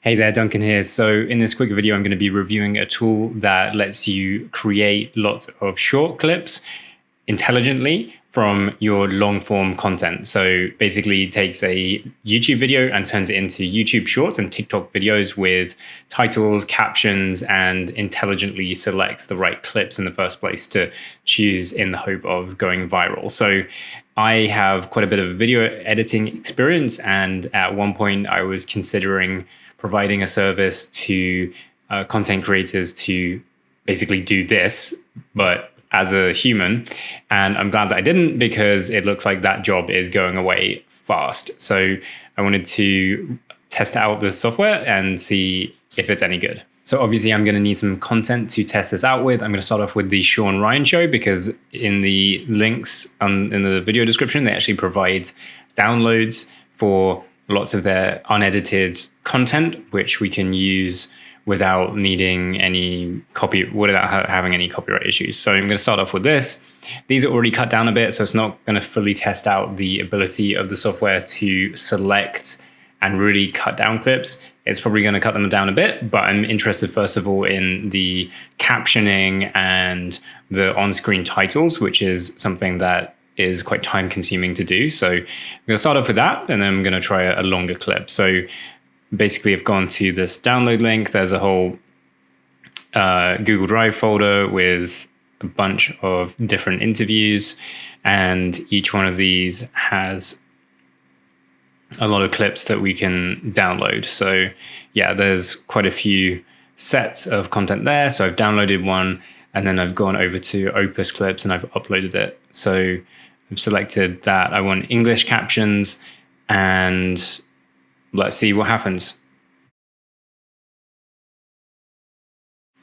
Hey there, Duncan here. So in this quick video, I'm going to be reviewing a tool that lets you create lots of short clips intelligently from your long form content. So basically it takes a YouTube video and turns it into YouTube shorts and TikTok videos with titles, captions, and intelligently selects the right clips in the first place to choose in the hope of going viral. So I have quite a bit of video editing experience, and at one point I was considering providing a service to content creators to basically do this, but as a human. And I'm glad that I didn't, because it looks like that job is going away fast. So I wanted to test out this software and see if it's any good. So obviously I'm going to need some content to test this out with. I'm going to start off with the Sean Ryan Show, because in the links in the video description, they actually provide downloads for lots of their unedited content, which we can use without needing without having any copyright issues. So I'm going to start off with this. These are already cut down a bit, so it's not going to fully test out the ability of the software to select and really cut down clips. It's probably going to cut them down a bit, but I'm interested first of all in the captioning and the on-screen titles, which is something that is quite time consuming to do. So I'm going to start off with that, and then I'm going to try a longer clip. So basically I've gone to this download link. There's a whole Google Drive folder with a bunch of different interviews, and each one of these has a lot of clips that we can download. So yeah, there's quite a few sets of content there. So I've downloaded one, and then I've gone over to OpusClip and I've uploaded it. So I've selected that I want English captions, and let's see what happens.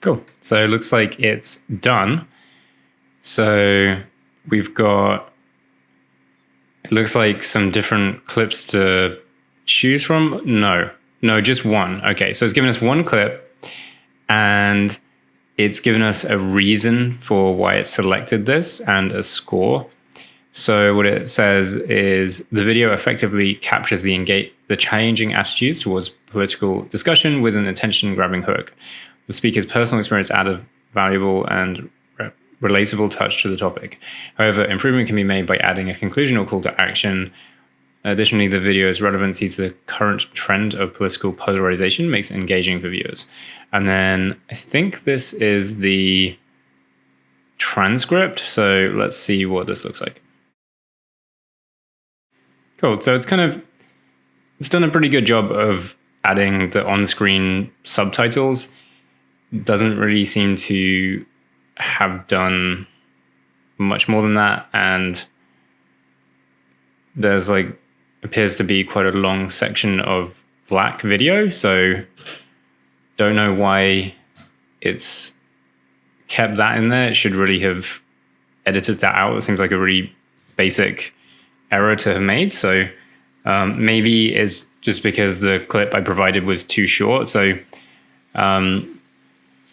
Cool. So it looks like it's done. So we've got, it looks like some different clips to choose from. No, just one. Okay, so it's given us one clip, and it's given us a reason for why it selected this and a score. So what it says is the video effectively captures the changing attitudes towards political discussion with an attention-grabbing hook. The speaker's personal experience added valuable and relatable touch to the topic. However, improvement can be made by adding a conclusion or call to action. Additionally, the video's relevancy to the current trend of political polarization makes it engaging for viewers. And then I think this is the transcript. So let's see what this looks like. Cool. So it's done a pretty good job of adding the on-screen subtitles. Doesn't really seem to have done much more than that. And there's appears to be quite a long section of black video. So don't know why it's kept that in there. It should really have edited that out. It seems like a really basic error to have made. So maybe it's just because the clip I provided was too short. So I'm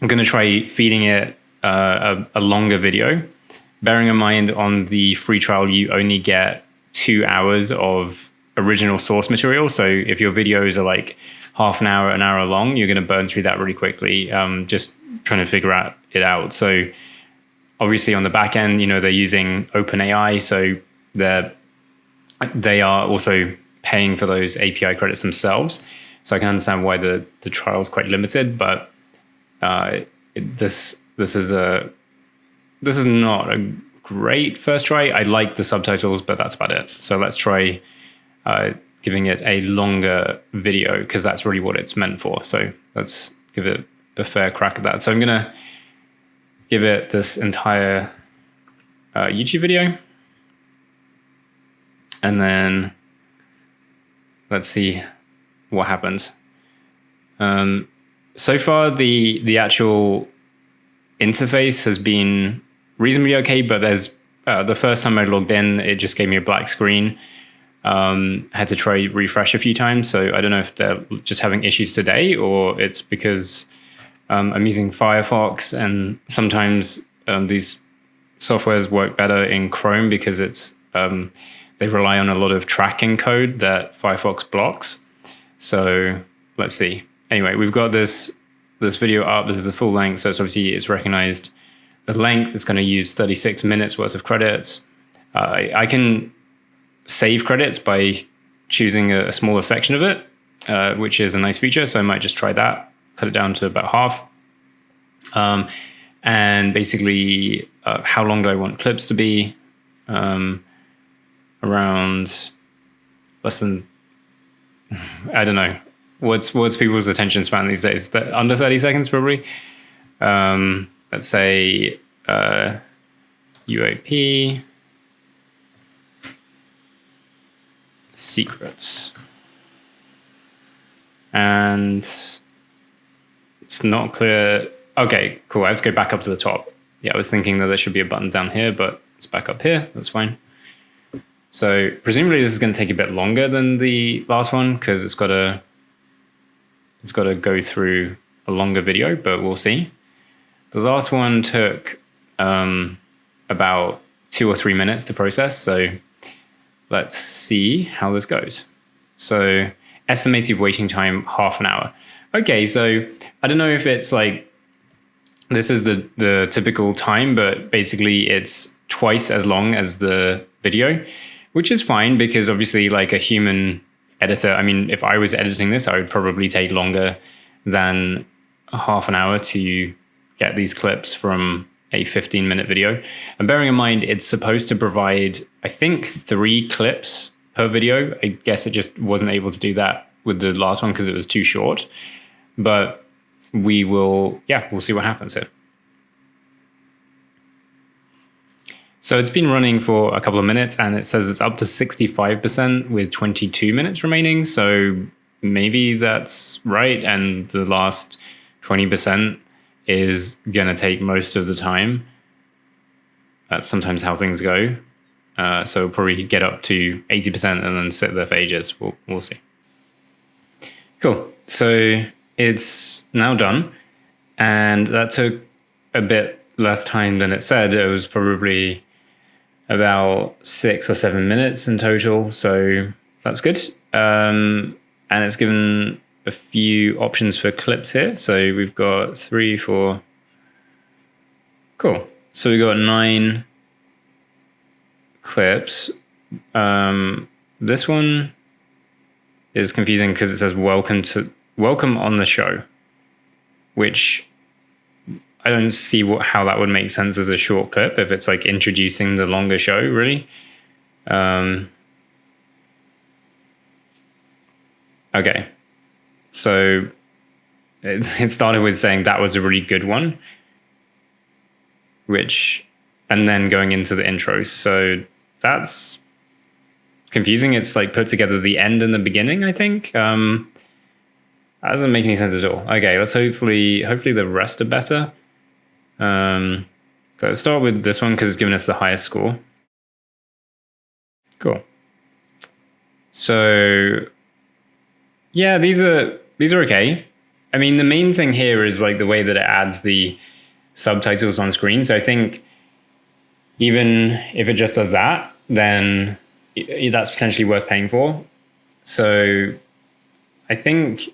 going to try feeding it a longer video, bearing in mind on the free trial you only get 2 hours of original source material. So if your videos are like half an hour long, you're going to burn through that really quickly, just trying to figure it out. So obviously on the back end, they're using OpenAI, so they are also paying for those API credits themselves. So I can understand why the trial is quite limited, but this is not a great first try. I like the subtitles, but that's about it. So let's try giving it a longer video, because that's really what it's meant for. So let's give it a fair crack at that. So I'm gonna give it this entire YouTube video. And then let's see what happens. So far, the actual interface has been reasonably okay, but there's the first time I logged in, it just gave me a black screen. Had to try refresh a few times. So I don't know if they're just having issues today, or it's because I'm using Firefox, and sometimes these softwares work better in Chrome because it's they rely on a lot of tracking code that Firefox blocks. So let's see. anyway, we've got this video up. This is the full length, so it's recognized the length. It's going to use 36 minutes worth of credits. I can save credits by choosing a smaller section of it, which is a nice feature. So I might just try that, cut it down to about half. And basically, how long do I want clips to be? Around less than, I don't know. What's people's attention span these days? Under 30 seconds, probably. Let's say UAP secrets. And it's not clear. Okay, cool. I have to go back up to the top. Yeah, I was thinking that there should be a button down here, but it's back up here. That's fine. So presumably this is going to take a bit longer than the last one because it's got to go through a longer video, but we'll see. The last one took about 2 or 3 minutes to process. So let's see how this goes. So estimated waiting time, half an hour. Okay, so I don't know if it's like, this is the typical time, but basically it's twice as long as the video, which is fine because obviously like a human editor, I mean, if I was editing this, I would probably take longer than a half an hour to get these clips from a 15-minute video. And bearing in mind, it's supposed to provide, I think, 3 clips per video. I guess it just wasn't able to do that with the last one because it was too short. But we'll see what happens here. So it's been running for a couple of minutes and it says it's up to 65% with 22 minutes remaining. So maybe that's right. And the last 20% is going to take most of the time. That's sometimes how things go. So we'll probably get up to 80% and then sit there for ages. We'll see. Cool. So it's now done. And that took a bit less time than it said. It was probably about 6 or 7 minutes in total. So that's good. And it's given a few options for clips here. So we've got 3, 4. Cool. So we've got 9 clips. This one is confusing because it says welcome on the show, which I don't see how that would make sense as a short clip if it's like introducing the longer show, really. Okay. So it started with saying that was a really good one, and then going into the intro. So that's confusing. It's like put together the end and the beginning, I think. That doesn't make any sense at all. Okay, let's hopefully the rest are better. So let's start with this one because it's given us the highest score. Cool. So yeah, these are okay. I mean, the main thing here is like the way that it adds the subtitles on screen. So I think even if it just does that, then that's potentially worth paying for. So I think,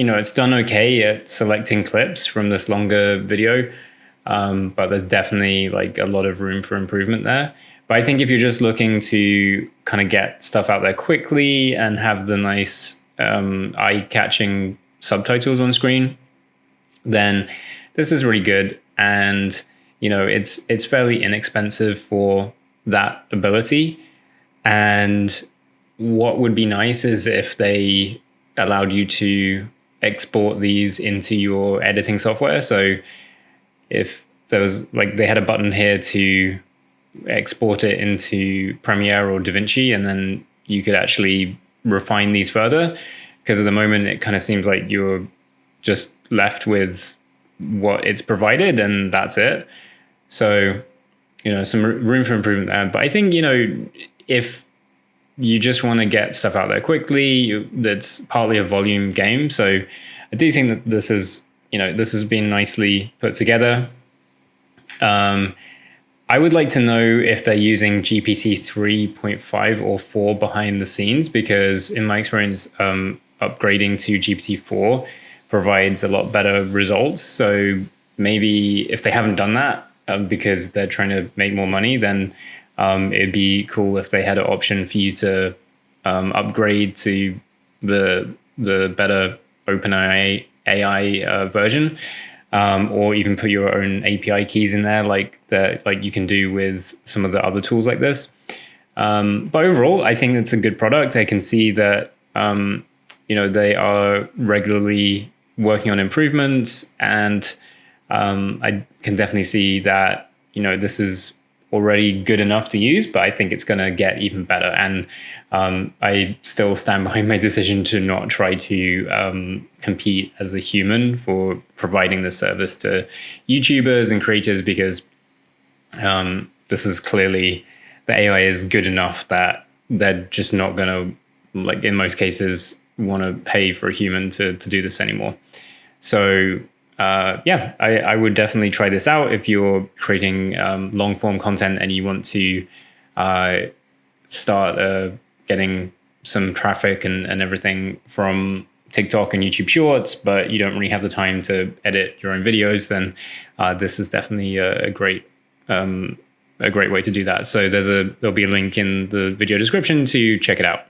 it's done okay at selecting clips from this longer video, but there's definitely like a lot of room for improvement there. But I think if you're just looking to kind of get stuff out there quickly and have the nice eye-catching subtitles on screen, then this is really good. And it's fairly inexpensive for that ability. And what would be nice is if they allowed you to export these into your editing software. So if there was they had a button here to export it into Premiere or DaVinci, and then you could actually refine these further, because at the moment it kind of seems like you're just left with what it's provided and that's it. So some room for improvement there. But I think if you just want to get stuff out there quickly, that's partly a volume game. So I do think that this has been nicely put together. I would like to know if they're using GPT 3.5 or 4 behind the scenes, because in my experience, upgrading to GPT-4 provides a lot better results. So maybe if they haven't done that because they're trying to make more money, then it'd be cool if they had an option for you to upgrade to the better OpenAI AI version, or even put your own API keys in there, like you can do with some of the other tools like this. But overall, I think it's a good product. I can see that they are regularly working on improvements, and I can definitely see that this is already good enough to use, but I think it's going to get even better. And I still stand behind my decision to not try to compete as a human for providing the service to YouTubers and creators, because this is clearly, the AI is good enough that they're just not going to, like in most cases, want to pay for a human to do this anymore. So I would definitely try this out if you're creating long form content and you want to start getting some traffic and everything from TikTok and YouTube Shorts, but you don't really have the time to edit your own videos. Then this is definitely a great way to do that. So there'll be a link in the video description to check it out.